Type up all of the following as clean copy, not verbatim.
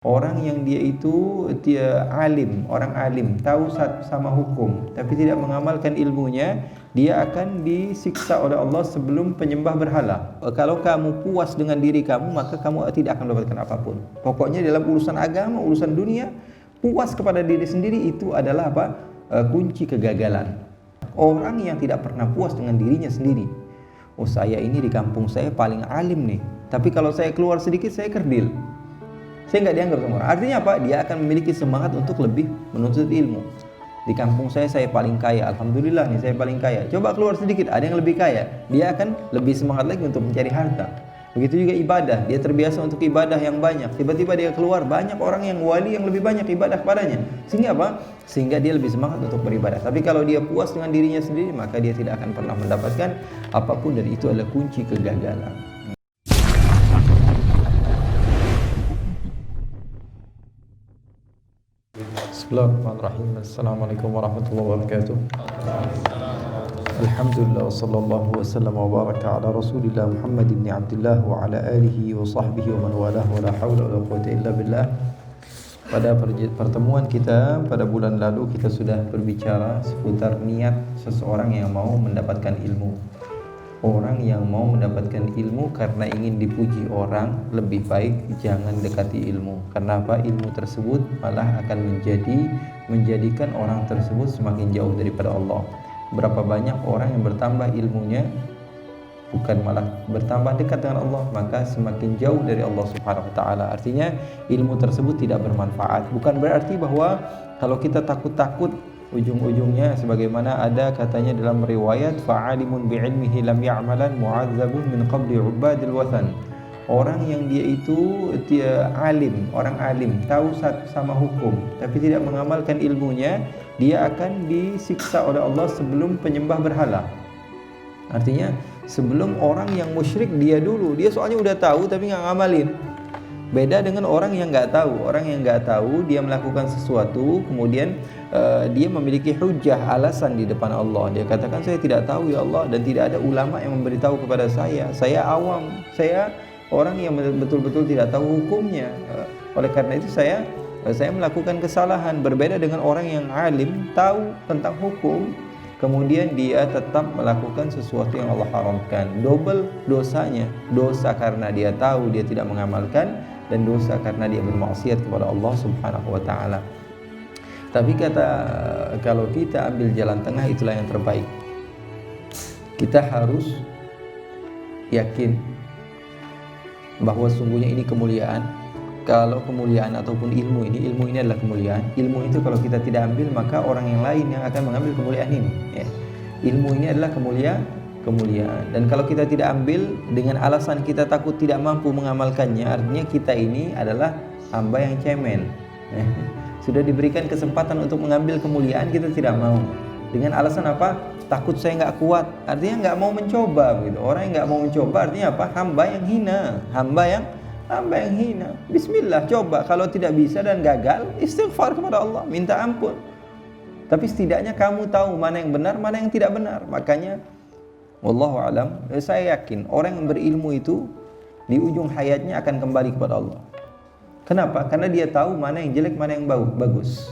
Orang yang dia alim, orang alim, tahu sama hukum, tapi tidak mengamalkan ilmunya, dia akan disiksa oleh Allah sebelum penyembah berhala. Kalau kamu puas dengan diri kamu, maka kamu tidak akan mendapatkan apapun. Pokoknya dalam urusan agama, urusan dunia, puas kepada diri sendiri itu adalah apa? Kunci kegagalan. Orang yang tidak pernah puas dengan dirinya sendiri. Oh, saya ini di kampung saya paling alim nih, tapi kalau saya keluar sedikit saya kerdil. Saya nggak dianggap sama orang. Artinya apa? Dia akan memiliki semangat untuk lebih menuntut ilmu. Di kampung saya paling kaya. Alhamdulillah nih saya paling kaya. Coba keluar sedikit, ada yang lebih kaya. Dia akan lebih semangat lagi untuk mencari harta. Begitu juga ibadah. Dia terbiasa untuk ibadah yang banyak. Tiba-tiba dia keluar, banyak orang yang wali yang lebih banyak ibadah kepadanya. Sehingga apa? Sehingga dia lebih semangat untuk beribadah. Tapi kalau dia puas dengan dirinya sendiri, maka dia tidak akan pernah mendapatkan apapun, dan itu adalah kunci kegagalan. Bismillahirrahmanirrahim. Assalamualaikum warahmatullahi wabarakatuh. Alhamdulillah wa sallallahu wa sallam wa baraka ala Rasulillah Muhammad ibn Abdullah wa ala alihi wa sahbihi wa man walah wa la hawla wa la quwwata illa billah. Pada pertemuan kita pada bulan lalu kita sudah berbicara seputar niat seseorang yang mau mendapatkan ilmu. Orang yang mau mendapatkan ilmu karena ingin dipuji orang, lebih baik jangan dekati ilmu. Karena apa? Ilmu tersebut malah akan menjadikan orang tersebut semakin jauh daripada Allah. Berapa banyak orang yang bertambah ilmunya, bukan malah bertambah dekat dengan Allah, maka semakin jauh dari Allah Subhanahu wa taala. Artinya ilmu tersebut tidak bermanfaat. Bukan berarti bahwa kalau kita takut-takut ujung-ujungnya sebagaimana ada katanya dalam riwayat, fa'alimun bi'ilmihi lam ya'malan mu'adzabun min qabli ubadil wathan. Orang yang dia alim, orang alim, tahu sama hukum, tapi tidak mengamalkan ilmunya, dia akan disiksa oleh Allah sebelum penyembah berhala. Artinya sebelum orang yang musyrik, dia soalnya udah tahu tapi nggak ngamalin. Beda dengan orang yang nggak tahu. Orang yang nggak tahu, dia melakukan sesuatu, kemudian dia memiliki hujah, alasan di depan Allah. Dia katakan, saya tidak tahu ya Allah, dan tidak ada ulama yang memberitahu kepada saya. Saya awam, saya orang yang betul-betul tidak tahu hukumnya. Oleh karena itu saya melakukan kesalahan. Berbeda dengan orang yang alim, tahu tentang hukum, kemudian dia tetap melakukan sesuatu yang Allah haramkan. Double dosanya. Dosa karena dia tahu, dia tidak mengamalkan, dan dosa karena dia bermaksiat kepada Allah Subhanahu wa taala. Tapi kalau kita ambil jalan tengah, itulah yang terbaik. Kita harus yakin bahwa sungguhnya ini kemuliaan. Kalau kemuliaan ataupun ilmu ini adalah kemuliaan. Ilmu itu kalau kita tidak ambil, maka orang yang lain yang akan mengambil kemuliaan ini. Ya. Ilmu ini adalah kemuliaan. Dan kalau kita tidak ambil dengan alasan kita takut tidak mampu mengamalkannya, artinya kita ini adalah hamba yang cemen. Ya. Sudah diberikan kesempatan untuk mengambil kemuliaan, kita tidak mau. Dengan alasan apa? Takut saya nggak kuat. Artinya nggak mau mencoba. Gitu. Orang yang nggak mau mencoba artinya apa? Hamba yang hina. Hamba yang hina. Bismillah, coba. Kalau tidak bisa dan gagal, istighfar kepada Allah, minta ampun. Tapi setidaknya kamu tahu mana yang benar, mana yang tidak benar. Makanya wallahu alam, saya yakin orang yang berilmu itu di ujung hayatnya akan kembali kepada Allah. Kenapa? Karena dia tahu mana yang jelek, mana yang bagus.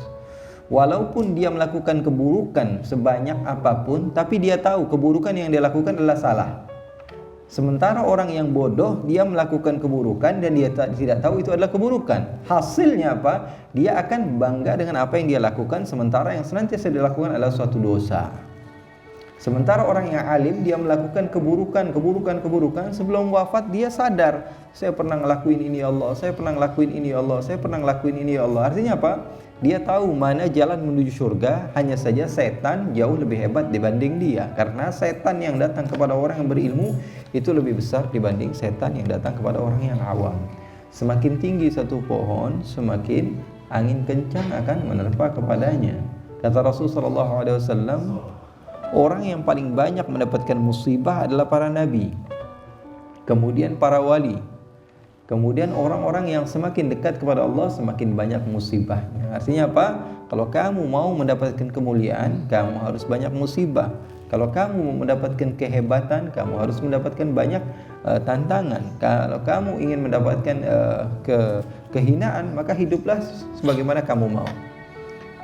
Walaupun dia melakukan keburukan sebanyak apapun, tapi dia tahu keburukan yang dia lakukan adalah salah. Sementara orang yang bodoh, dia melakukan keburukan dan dia tidak tahu itu adalah keburukan. Hasilnya apa? Dia akan bangga dengan apa yang dia lakukan, sementara yang senantiasa dilakukan adalah suatu dosa. Sementara orang yang alim, dia melakukan keburukan, sebelum wafat dia sadar, saya pernah ngelakuin ini ya Allah, saya pernah ngelakuin ini ya Allah, saya pernah ngelakuin ini ya Allah. Artinya apa? Dia tahu mana jalan menuju surga, hanya saja setan jauh lebih hebat dibanding dia. Karena setan yang datang kepada orang yang berilmu itu lebih besar dibanding setan yang datang kepada orang yang awam. Semakin tinggi satu pohon, semakin angin kencang akan menerpa kepadanya. Kata Rasulullah SAW, orang yang paling banyak mendapatkan musibah adalah para nabi, kemudian para wali, kemudian orang-orang yang semakin dekat kepada Allah semakin banyak musibahnya. Artinya apa? Kalau kamu mau mendapatkan kemuliaan, kamu harus banyak musibah. Kalau kamu mau mendapatkan kehebatan, kamu harus mendapatkan banyak tantangan. Kalau kamu ingin mendapatkan kehinaan, maka hiduplah sebagaimana kamu mau.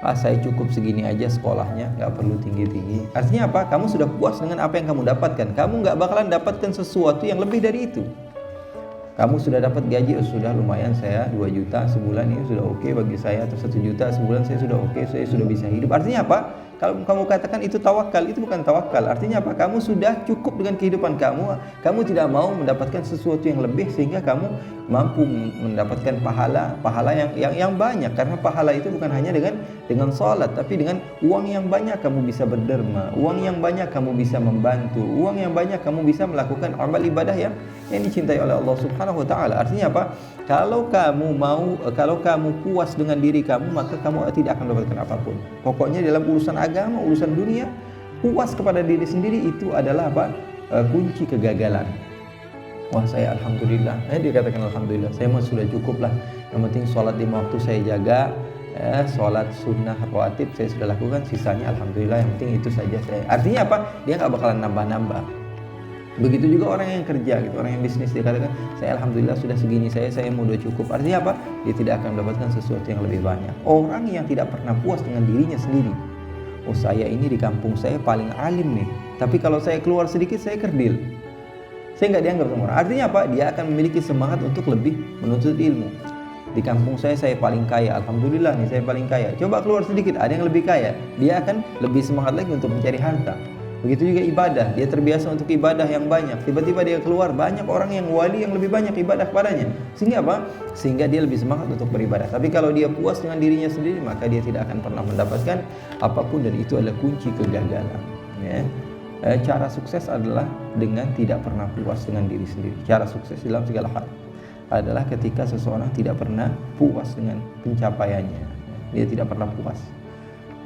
Saya cukup segini aja sekolahnya, nggak perlu tinggi-tinggi. Artinya apa? Kamu sudah puas dengan apa yang kamu dapatkan. Kamu nggak bakalan dapatkan sesuatu yang lebih dari itu. Kamu sudah dapat gaji, sudah lumayan, saya 2 juta sebulan ini sudah oke bagi saya, atau 1 juta sebulan saya sudah oke, saya sudah bisa hidup. Artinya apa? Kalau kamu katakan itu tawakal, itu bukan tawakal. Artinya apa? Kamu sudah cukup dengan kehidupan kamu. Kamu tidak mau mendapatkan sesuatu yang lebih sehingga kamu mampu mendapatkan pahala yang banyak. Karena pahala itu bukan hanya dengan salat, tapi dengan uang yang banyak kamu bisa berderma, uang yang banyak kamu bisa membantu, uang yang banyak kamu bisa melakukan amal ibadah yang dicintai oleh Allah Subhanahu wa taala. Artinya apa? Kalau kamu puas dengan diri kamu, maka kamu tidak akan mendapatkan apapun. Pokoknya dalam urusan agama, urusan dunia, puas kepada diri sendiri itu adalah apa? Kunci kegagalan. Wah, saya alhamdulillah. Dikatakan alhamdulillah, saya mah sudah cukup lah. Yang penting sholat 5 waktu saya jaga, sholat sunnah rawatib saya sudah lakukan, sisanya alhamdulillah, yang penting itu saja saya. Artinya apa? Dia nggak bakalan nambah-nambah. Begitu juga orang yang kerja gitu, orang yang bisnis, dia katakan saya alhamdulillah sudah segini, saya mau udah cukup. Artinya apa? Dia tidak akan mendapatkan sesuatu yang lebih banyak. Orang yang tidak pernah puas dengan dirinya sendiri. Oh, saya ini di kampung saya paling alim nih, tapi kalau saya keluar sedikit saya kerdil, saya nggak dianggap sama orang. Artinya apa? Dia akan memiliki semangat untuk lebih menuntut ilmu. Di kampung saya paling kaya, alhamdulillah nih saya paling kaya. Coba keluar sedikit, ada yang lebih kaya, dia akan lebih semangat lagi untuk mencari harta. Begitu juga ibadah, dia terbiasa untuk ibadah yang banyak. Tiba-tiba dia keluar, banyak orang yang wali yang lebih banyak ibadah kepadanya. Sehingga apa? Sehingga dia lebih semangat untuk beribadah. Tapi kalau dia puas dengan dirinya sendiri, maka dia tidak akan pernah mendapatkan apapun, dan itu adalah kunci kegagalan. Ya. Cara sukses adalah dengan tidak pernah puas dengan diri sendiri. Cara sukses dalam segala hal adalah ketika seseorang tidak pernah puas dengan pencapaiannya. Dia tidak pernah puas.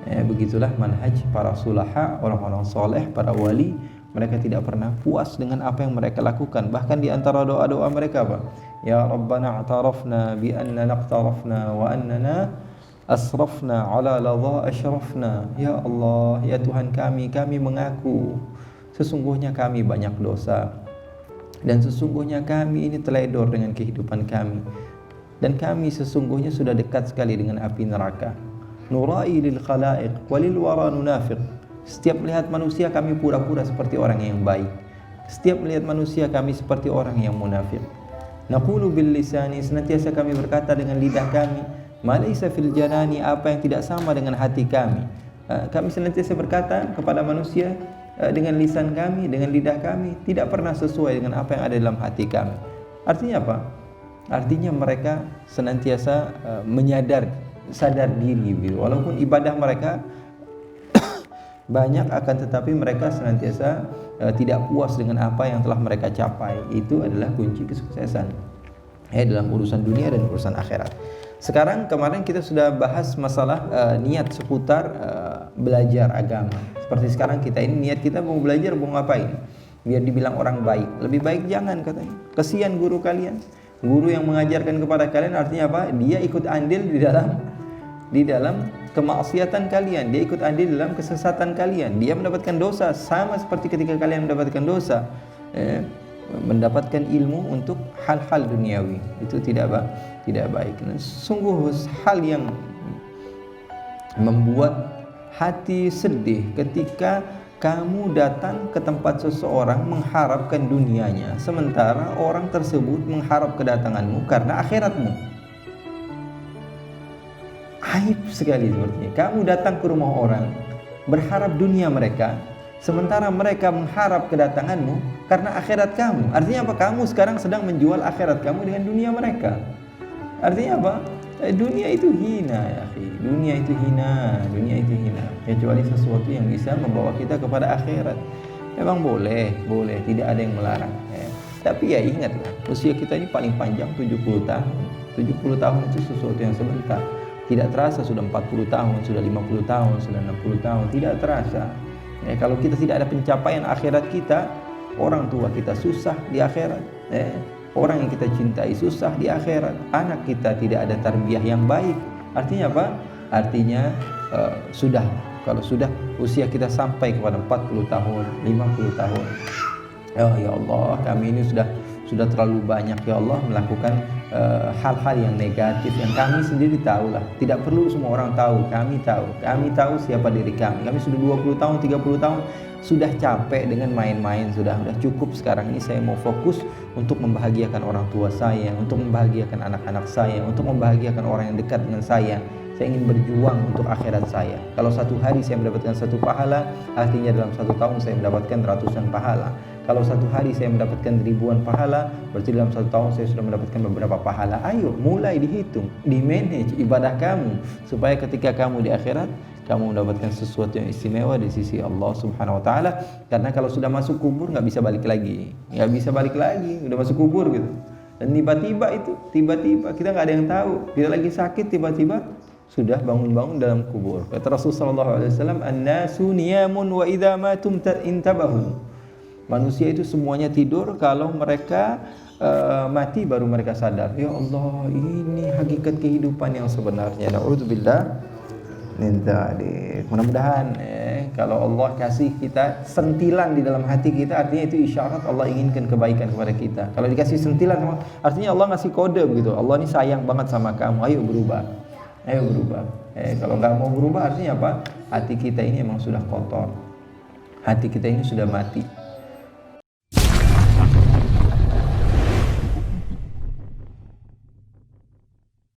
Begitulah manhaj para sulaha, orang-orang soleh, para wali. Mereka tidak pernah puas dengan apa yang mereka lakukan. Bahkan di antara doa-doa mereka apa? Ya Rabbana a'tarafna bi anna naqtarafna wa annana asrafna ala ladha ashrafna. Ya Allah, ya Tuhan kami mengaku sesungguhnya kami banyak dosa, dan sesungguhnya kami ini teledor dengan kehidupan kami, dan kami sesungguhnya sudah dekat sekali dengan api neraka. Nurai lil khalaiq walil wara nunafiq. Setiap melihat manusia kami pura-pura seperti orang yang baik, setiap melihat manusia kami seperti orang yang munafik. Naqulu bil lisani, senantiasa kami berkata dengan lidah kami, ma laysa fil janani, apa yang tidak sama dengan hati kami. Kami senantiasa berkata kepada manusia dengan lisan kami, dengan lidah kami, tidak pernah sesuai dengan apa yang ada dalam hati kami. Artinya apa? Artinya mereka senantiasa sadar diri gitu. Walaupun ibadah mereka banyak, akan tetapi mereka senantiasa tidak puas dengan apa yang telah mereka capai. Itu adalah kunci kesuksesan dalam urusan dunia dan urusan akhirat. Sekarang, kemarin kita sudah bahas masalah niat seputar belajar agama. Seperti sekarang kita ini niat kita mau belajar, mau ngapain? Biar dibilang orang baik. Lebih baik jangan, katanya. Kesian guru kalian. Guru yang mengajarkan kepada kalian, artinya apa? Dia ikut andil di dalam kemaksiatan kalian, dia ikut andil dalam kesesatan kalian, dia mendapatkan dosa sama seperti ketika kalian mendapatkan dosa. Mendapatkan ilmu untuk hal-hal duniawi itu tidak baik. Sungguh hal yang membuat hati sedih ketika kamu datang ke tempat seseorang mengharapkan dunianya, sementara orang tersebut mengharap kedatanganmu karena akhiratmu. Aib sekali sepertinya. Kamu datang ke rumah orang berharap dunia mereka, sementara mereka mengharap kedatanganmu karena akhirat kamu. Artinya apa? Kamu sekarang sedang menjual akhirat kamu dengan dunia mereka. Artinya apa? Dunia itu hina, ya akhi. Dunia itu hina. Kecuali sesuatu yang bisa membawa kita kepada akhirat. Memang boleh, tidak ada yang melarang. Tapi ya ingatlah, usia kita ini paling panjang 70 tahun. 70 tahun itu sesuatu yang sebentar. Tidak terasa sudah 40 tahun, sudah 50 tahun, sudah 60 tahun, tidak terasa. Kalau kita tidak ada pencapaian akhirat kita, orang tua kita susah di akhirat, orang yang kita cintai susah di akhirat, anak kita tidak ada tarbiyah yang baik. Artinya apa? Artinya sudah Kalau sudah usia kita sampai kepada 40 tahun, 50 tahun, ya Allah, kami ini sudah terlalu banyak ya Allah melakukan hal-hal yang negatif yang kami sendiri tahulah. Tidak perlu semua orang tahu, kami tahu siapa diri kami. Kami sudah 20 tahun, 30 tahun sudah capek dengan main-main, sudah cukup. Sekarang ini saya mau fokus untuk membahagiakan orang tua saya, untuk membahagiakan anak-anak saya, untuk membahagiakan orang yang dekat dengan saya. Saya ingin berjuang untuk akhirat saya. Kalau satu hari saya mendapatkan 1 pahala, artinya dalam 1 tahun saya mendapatkan ratusan pahala. Kalau satu hari saya mendapatkan ribuan pahala, berarti dalam 1 tahun saya sudah mendapatkan beberapa pahala. Ayo, mulai dihitung, di-manage ibadah kamu, supaya ketika kamu di akhirat, kamu mendapatkan sesuatu yang istimewa di sisi Allah Subhanahu Wa Taala. Karena kalau sudah masuk kubur nggak bisa balik lagi, udah masuk kubur gitu. Dan tiba-tiba kita nggak ada yang tahu, kita lagi sakit tiba-tiba sudah bangun-bangun dalam kubur. Kata Rasulullah SAW, "An-nasu niyamun wa idza matum intabahu." Manusia itu semuanya tidur, kalau mereka mati baru mereka sadar. Ya Allah, ini hakikat kehidupan yang sebenarnya. Na'udzubillah min dzalik. Mudah-mudahan kalau Allah kasih kita sentilan di dalam hati kita, artinya itu isyarat Allah inginkan kebaikan kepada kita. Kalau dikasih sentilan, artinya Allah ngasih kode begitu. Allah ini sayang banget sama kamu, ayo berubah. Kalau nggak mau berubah artinya apa? Hati kita ini emang sudah kotor, hati kita ini sudah mati.